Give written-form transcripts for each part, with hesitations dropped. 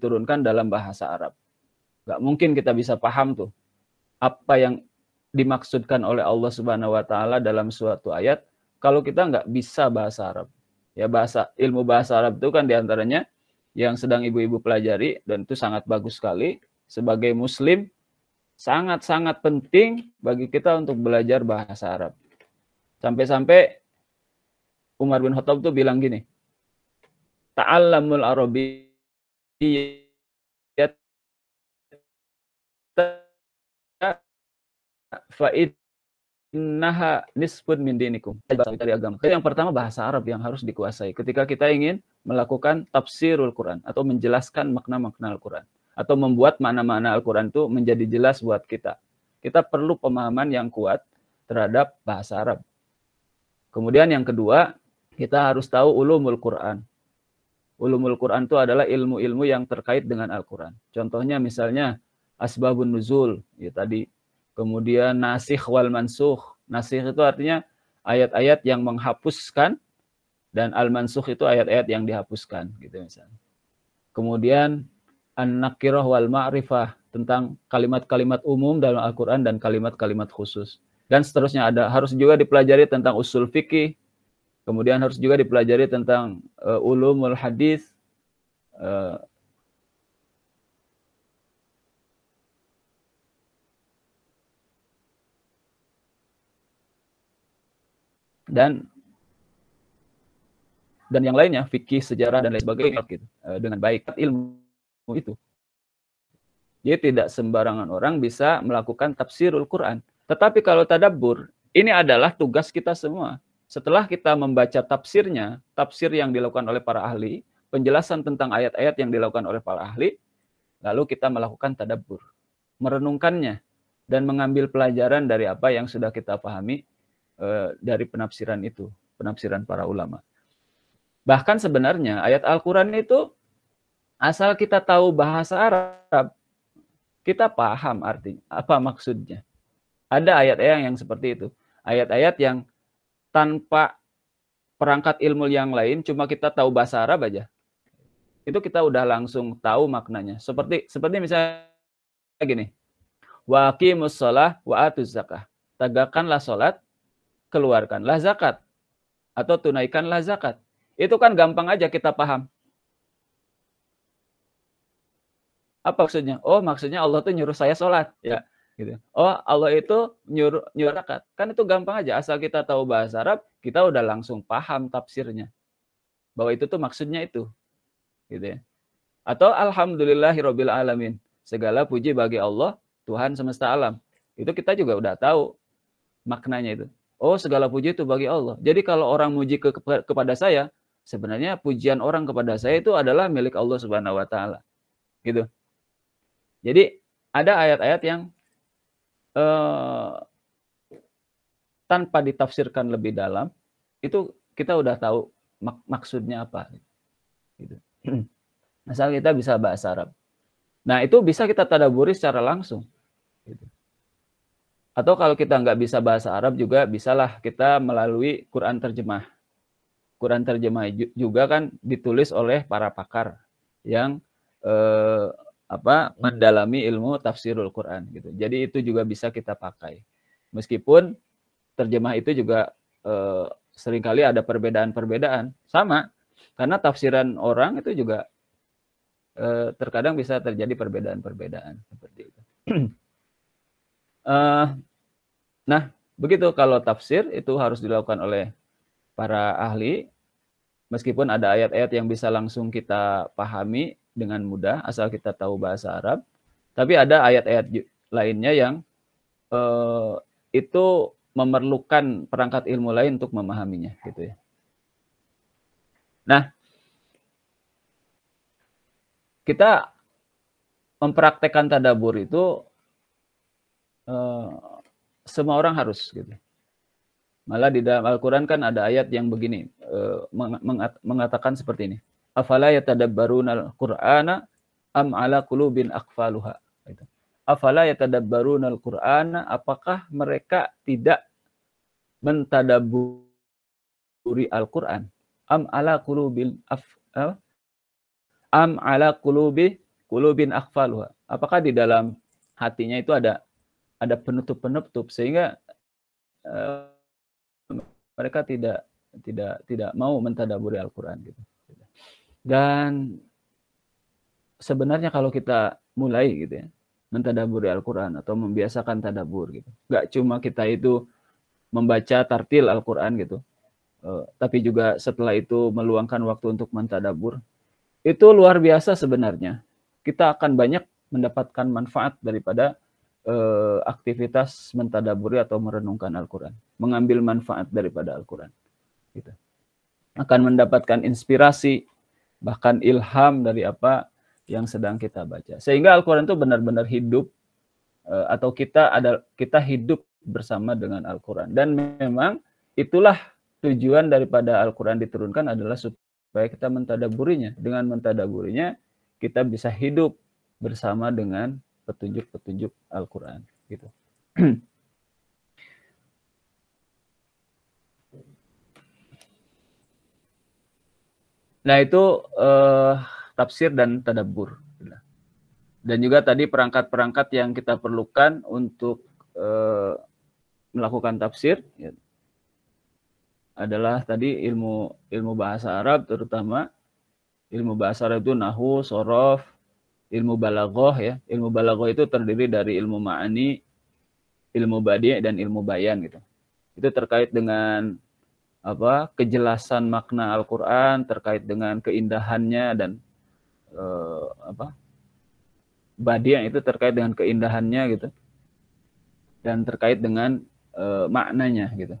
diturunkan dalam bahasa Arab. Nggak mungkin kita bisa paham tuh apa yang dimaksudkan oleh Allah Subhanahu wa taala dalam suatu ayat kalau kita nggak bisa bahasa Arab. Ya, ilmu bahasa Arab itu kan diantaranya yang sedang ibu-ibu pelajari, dan itu sangat bagus sekali. Sebagai muslim, sangat-sangat penting bagi kita untuk belajar bahasa Arab. Sampai-sampai Umar bin Khattab tuh bilang gini, ta'allamul arabiyyat fa'innaha nisfun min dinikum. Dari agama. Yang pertama bahasa Arab yang harus dikuasai ketika kita ingin melakukan tafsirul Quran atau menjelaskan makna-makna Al-Quran atau membuat makna-makna Al-Quran itu menjadi jelas buat kita. Kita perlu pemahaman yang kuat terhadap bahasa Arab. Kemudian yang kedua, kita harus tahu ulumul Quran. Ulumul Quran itu adalah ilmu-ilmu yang terkait dengan Al-Quran. Contohnya misalnya asbabun nuzul, ya tadi. Kemudian nasikh wal mansukh. Nasikh itu artinya ayat-ayat yang menghapuskan, dan al-mansukh itu ayat-ayat yang dihapuskan, gitu misalnya. Kemudian an-nakirah wal ma'rifah, tentang kalimat-kalimat umum dalam Al-Quran dan kalimat-kalimat khusus. Dan seterusnya harus juga dipelajari tentang usul fikih. Kemudian harus juga dipelajari tentang ulumul hadis, dan yang lainnya, fikih, sejarah, dan lain sebagainya, gitu, dengan baik. Ilmu itu, jadi tidak sembarangan orang bisa melakukan tafsirul Quran. Tetapi kalau tadabbur, ini adalah tugas kita semua. Setelah kita membaca tafsirnya, tafsir yang dilakukan oleh para ahli, penjelasan tentang ayat-ayat yang dilakukan oleh para ahli, lalu kita melakukan tadabbur, merenungkannya, dan mengambil pelajaran dari apa yang sudah kita pahami dari penafsiran itu, penafsiran para ulama. Bahkan sebenarnya ayat Al-Quran itu, asal kita tahu bahasa Arab, kita paham artinya, apa maksudnya. Ada ayat-ayat yang seperti itu. Ayat-ayat yang tanpa perangkat ilmu yang lain, cuma kita tahu bahasa Arab aja, itu kita udah langsung tahu maknanya. Seperti misalnya gini, wa aqimus shalah wa atuz zakah. Tegakkanlah salat, keluarkanlah zakat, atau tunaikanlah zakat. Itu kan gampang aja kita paham. Apa maksudnya? Oh, maksudnya Allah tuh nyuruh saya sholat, ya. Gitu. Oh, Allah itu nyuruh zakat. Kan itu gampang aja, asal kita tahu bahasa Arab, kita udah langsung paham tafsirnya. Bahwa itu tuh maksudnya itu. Gitu ya. Atau alhamdulillahirabbil alamin. Segala puji bagi Allah, Tuhan semesta alam. Itu kita juga udah tahu maknanya itu. Oh, segala puji itu bagi Allah. Jadi kalau orang muji kepada saya, sebenarnya pujian orang kepada saya itu adalah milik Allah Subhanahu wa taala. Gitu. Jadi ada ayat-ayat yang tanpa ditafsirkan lebih dalam, itu kita udah tahu maksudnya apa. Gitu. Asal kita bisa bahasa Arab. Nah, itu bisa kita tadabburi secara langsung. Gitu. Atau kalau kita nggak bisa bahasa Arab juga, bisalah kita melalui Quran terjemah. Quran terjemah juga kan ditulis oleh para pakar yang mendalami ilmu tafsirul Quran gitu. Jadi itu juga bisa kita pakai. Meskipun terjemah itu juga seringkali ada perbedaan-perbedaan. Sama, karena tafsiran orang itu juga terkadang bisa terjadi perbedaan-perbedaan seperti itu. Nah, begitu kalau tafsir itu harus dilakukan oleh para ahli, meskipun ada ayat-ayat yang bisa langsung kita pahami dengan mudah asal kita tahu bahasa Arab, tapi ada ayat-ayat lainnya yang itu memerlukan perangkat ilmu lain untuk memahaminya, gitu ya. Nah, kita mempraktekkan tadabbur itu semua orang harus, gitu. Malah di dalam Al-Quran kan ada ayat yang begini, mengatakan seperti ini. Afala yatadabbarunal Qur'ana am ala qulubin aqfaluha. Afala yatadabbarunal Qur'ana, apakah mereka tidak mentadabburi Al-Quran? Am ala qulubi qulubin akhfaluha. Apakah di dalam hatinya itu ada penutup-penutup sehingga mereka tidak mau mentadaburi Al-Qur'an gitu. Dan sebenarnya kalau kita mulai gitu ya, mentadaburi Al-Qur'an atau membiasakan tadabur gitu. Enggak cuma kita itu membaca tartil Al-Qur'an gitu. Tapi juga setelah itu meluangkan waktu untuk mentadabur. Itu luar biasa sebenarnya. Kita akan banyak mendapatkan manfaat daripada aktivitas mentadaburi atau merenungkan Al-Qur'an. Mengambil manfaat daripada Al-Qur'an. Gitu. Akan mendapatkan inspirasi, bahkan ilham dari apa yang sedang kita baca. Sehingga Al-Qur'an itu benar-benar hidup, atau kita hidup bersama dengan Al-Qur'an. Dan memang itulah tujuan daripada Al-Qur'an diturunkan adalah supaya kita mentadaburinya. Dengan mentadaburinya, kita bisa hidup bersama dengan petunjuk-petunjuk Al-Qur'an. Gitu. Nah itu tafsir dan tadabbur. Dan juga tadi perangkat-perangkat yang kita perlukan untuk melakukan tafsir ya, adalah tadi ilmu bahasa Arab, terutama ilmu bahasa Arab itu nahwu, shorof, ilmu balaghah ya. Ilmu balaghah itu terdiri dari ilmu ma'ani, ilmu badi' dan ilmu bayan gitu. Itu terkait dengan kejelasan makna Al-Qur'an, terkait dengan keindahannya, dan badi' itu terkait dengan keindahannya gitu. Dan terkait dengan maknanya gitu.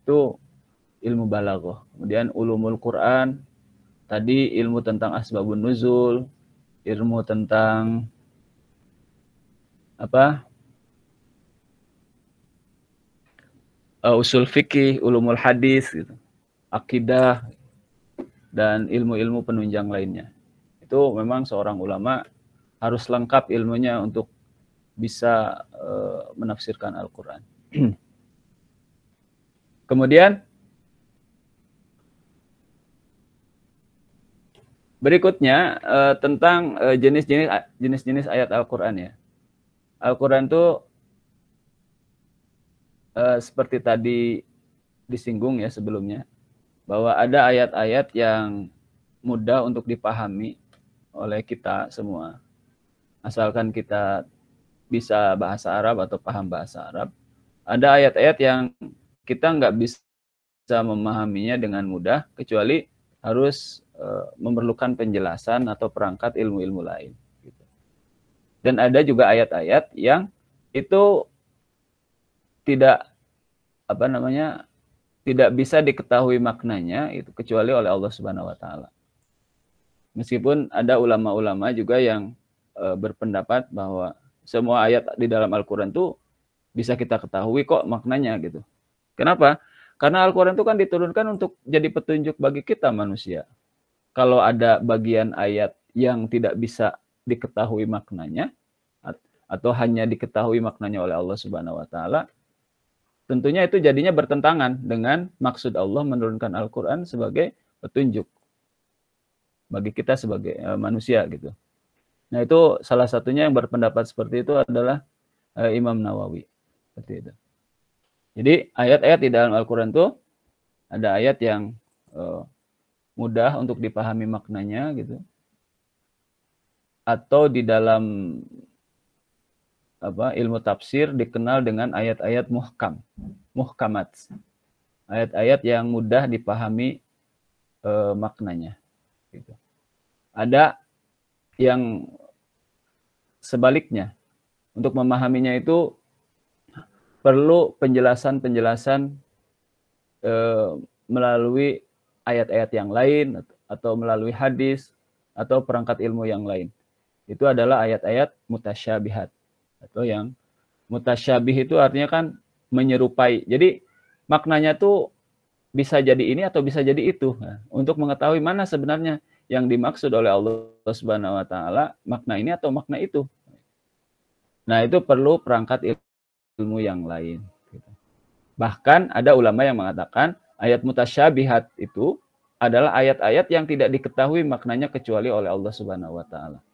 Itu ilmu balaghah. Kemudian ulumul Quran, tadi ilmu tentang asbabun nuzul, ilmu tentang usul fikih, ulumul hadis gitu. Akidah dan ilmu-ilmu penunjang lainnya. Itu memang seorang ulama harus lengkap ilmunya untuk bisa menafsirkan Al-Qur'an. Kemudian berikutnya tentang jenis-jenis ayat Al-Qur'an ya. Al-Qur'an itu seperti tadi disinggung ya sebelumnya, bahwa ada ayat-ayat yang mudah untuk dipahami oleh kita semua. Asalkan kita bisa bahasa Arab atau paham bahasa Arab. Ada ayat-ayat yang kita nggak bisa memahaminya dengan mudah, kecuali harus memerlukan penjelasan atau perangkat ilmu-ilmu lain. Dan ada juga ayat-ayat yang itu tidak tidak bisa diketahui maknanya itu kecuali oleh Allah Subhanahu wa taala. Meskipun ada ulama-ulama juga yang berpendapat bahwa semua ayat di dalam Al-Qur'an itu bisa kita ketahui kok maknanya gitu. Kenapa? Karena Al-Qur'an itu kan diturunkan untuk jadi petunjuk bagi kita manusia. Kalau ada bagian ayat yang tidak bisa diketahui maknanya atau hanya diketahui maknanya oleh Allah Subhanahu wa taala, tentunya itu jadinya bertentangan dengan maksud Allah menurunkan Al-Qur'an sebagai petunjuk bagi kita sebagai manusia gitu. Nah, itu salah satunya yang berpendapat seperti itu adalah Imam Nawawi. Seperti itu. Jadi ayat-ayat di dalam Al-Qur'an itu ada ayat yang mudah untuk dipahami maknanya gitu. Atau di dalam ilmu tafsir dikenal dengan ayat-ayat muhkamat. Ayat-ayat yang mudah dipahami maknanya gitu. Ada yang sebaliknya. Untuk memahaminya itu perlu penjelasan-penjelasan melalui ayat-ayat yang lain atau melalui hadis atau perangkat ilmu yang lain. Itu adalah ayat-ayat mutasyabihat. Atau yang mutasyabih itu artinya kan menyerupai. Jadi maknanya tuh bisa jadi ini atau bisa jadi itu. Nah, untuk mengetahui mana sebenarnya yang dimaksud oleh Allah Subhanahu wa taala, makna ini atau makna itu. Nah, itu perlu perangkat ilmu yang lain. Bahkan ada ulama yang mengatakan ayat mutasyabihat itu adalah ayat-ayat yang tidak diketahui maknanya kecuali oleh Allah Subhanahu wa taala.